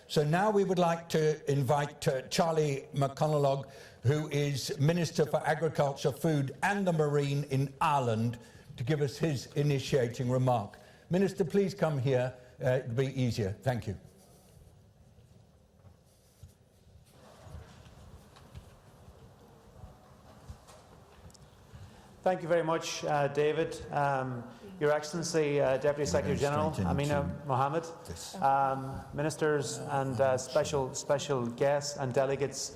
So now we would like to invite Charlie McConalogue, who is Minister for Agriculture, Food and the Marine in Ireland, to give us his initiating remark. Minister, please come here. It'll be easier. Thank you. Thank you very much, David. Your Excellency, Deputy Secretary General Amina Mohammed, ministers and special guests and delegates,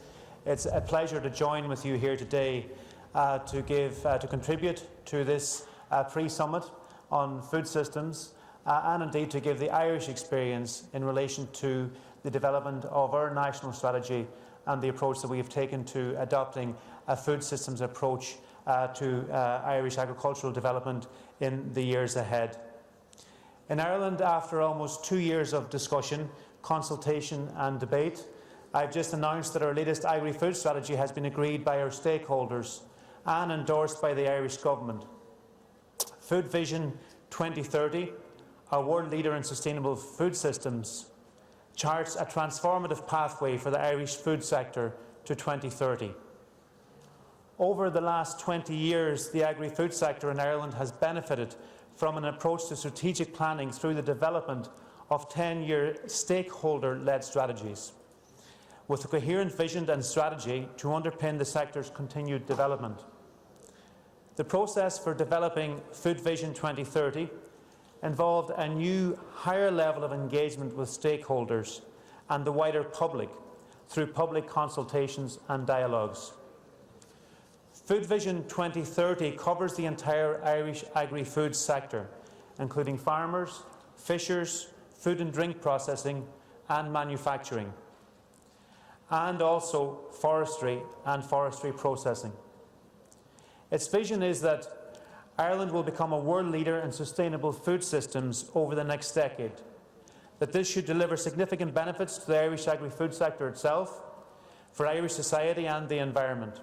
it's a pleasure to join with you here today to contribute to this pre-summit on food systems and indeed to give the Irish experience in relation to the development of our national strategy and the approach that we have taken to adopting a food systems approach to Irish agricultural development in the years ahead. In Ireland, after almost 2 years of discussion, consultation and debate, I've just announced that our latest agri-food strategy has been agreed by our stakeholders and endorsed by the Irish Government. Food Vision 2030, a world leader in sustainable food systems, charts a transformative pathway for the Irish food sector to 2030. Over the last 20 years, the agri-food sector in Ireland has benefited from an approach to strategic planning through the development of 10-year stakeholder-led strategies, with a coherent vision and strategy to underpin the sector's continued development. The process for developing Food Vision 2030 involved a new, higher level of engagement with stakeholders and the wider public through public consultations and dialogues. Food Vision 2030 covers the entire Irish agri-food sector, including farmers, fishers, food and drink processing and manufacturing, and also forestry and forestry processing. Its vision is that Ireland will become a world leader in sustainable food systems over the next decade, that this should deliver significant benefits to the Irish agri-food sector itself, for Irish society and the environment.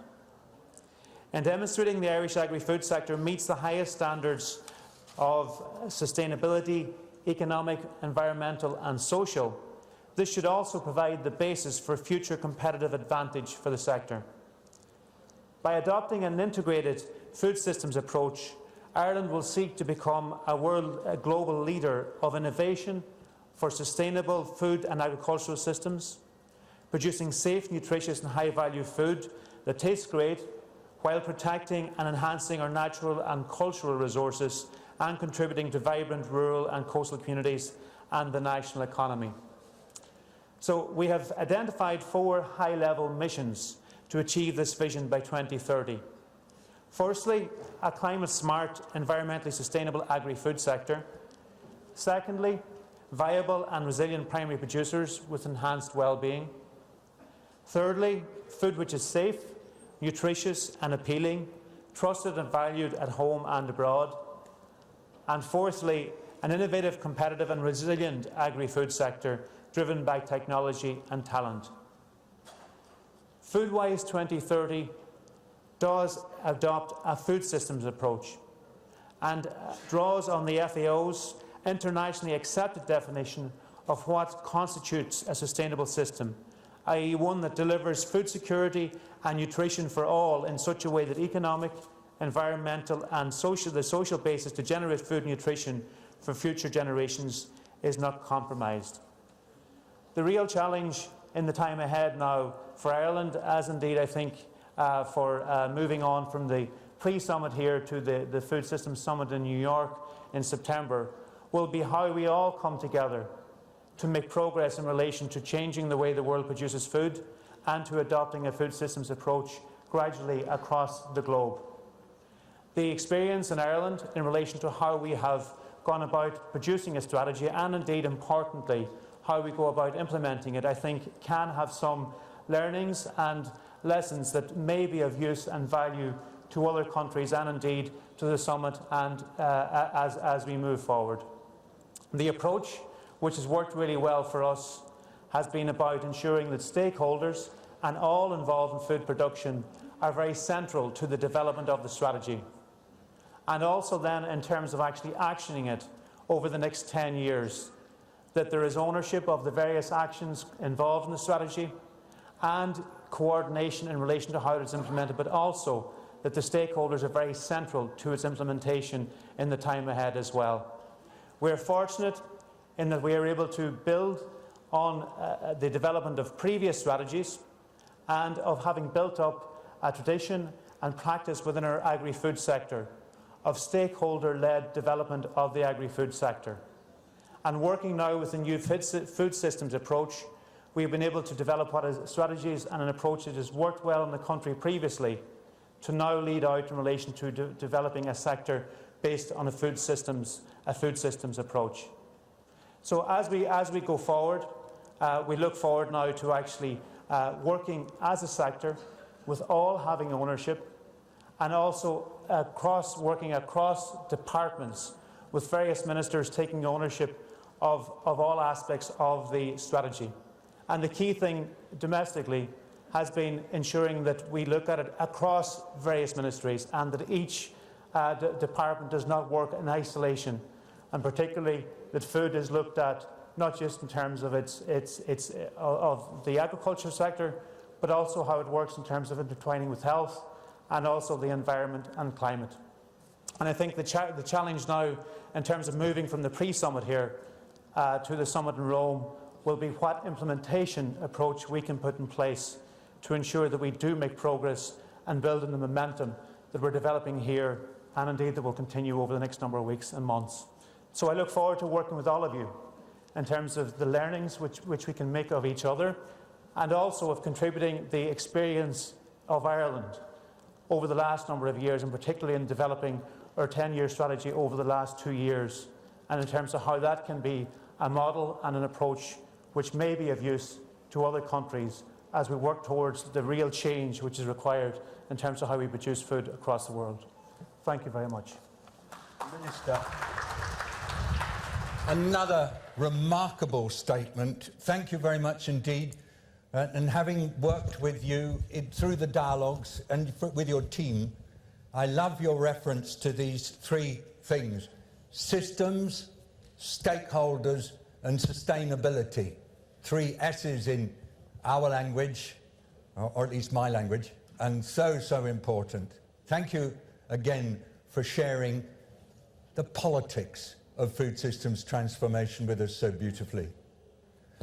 In demonstrating the Irish agri-food sector meets the highest standards of sustainability, economic, environmental and social, this should also provide the basis for future competitive advantage for the sector. By adopting an integrated food systems approach, Ireland will seek to become a global leader of innovation for sustainable food and agricultural systems, producing safe, nutritious and high-value food that tastes great, while protecting and enhancing our natural and cultural resources and contributing to vibrant rural and coastal communities and the national economy. So we have identified 4 high-level missions to achieve this vision by 2030. Firstly, a climate-smart, environmentally sustainable agri-food sector. Secondly, viable and resilient primary producers with enhanced well-being. Thirdly, food which is safe, nutritious and appealing, trusted and valued at home and abroad. And fourthly, an innovative, competitive and resilient agri-food sector driven by technology and talent. Foodwise 2030 does adopt a food systems approach and draws on the FAO's internationally accepted definition of what constitutes a sustainable system, i.e. one that delivers food security and nutrition for all in such a way that economic, environmental and the social basis to generate food and nutrition for future generations is not compromised. The real challenge in the time ahead now for Ireland, as indeed I think for moving on from the pre-summit here to the Food Systems Summit in New York in September, will be how we all come together to make progress in relation to changing the way the world produces food and to adopting a food systems approach gradually across the globe. The experience in Ireland in relation to how we have gone about producing a strategy and indeed importantly how we go about implementing it, I think can have some learnings and lessons that may be of use and value to other countries and indeed to the summit and as we move forward. The approach, which has worked really well for us, has been about ensuring that stakeholders and all involved in food production are very central to the development of the strategy. And also then in terms of actually actioning it over the next 10 years. that there is ownership of the various actions involved in the strategy and coordination in relation to how it is implemented, but also that the stakeholders are very central to its implementation in the time ahead as well. We are fortunate in that we are able to build on the development of previous strategies and of having built up a tradition and practice within our agri-food sector of stakeholder-led development of the agri-food sector. And working now with the new food systems approach, we've been able to develop what is strategies and an approach that has worked well in the country previously to now lead out in relation to developing a sector based on a food systems approach. So as we go forward, we look forward now to actually working as a sector with all having ownership, and also working across departments with various ministers taking ownership of all aspects of the strategy. And the key thing domestically has been ensuring that we look at it across various ministries and that each department does not work in isolation, and particularly that food is looked at not just in terms of of the agriculture sector, but also how it works in terms of intertwining with health and also the environment and climate. And I think the challenge now in terms of moving from the pre-summit here to the summit in Rome will be what implementation approach we can put in place to ensure that we do make progress and build on the momentum that we're developing here, and indeed that will continue over the next number of weeks and months. So I look forward to working with all of you in terms of the learnings which we can make of each other, and also of contributing the experience of Ireland over the last number of years, and particularly in developing our 10-year strategy over the last 2 years, and in terms of how that can be a model and an approach which may be of use to other countries as we work towards the real change which is required in terms of how we produce food across the world. Thank you very much. Minister, another remarkable statement. Thank you very much indeed. And having worked with you through the dialogues and with your team, I love your reference to these three things: systems, stakeholders and sustainability. 3 S's in our language, or at least my language, and so important. Thank you again for sharing the politics of food systems transformation with us so beautifully.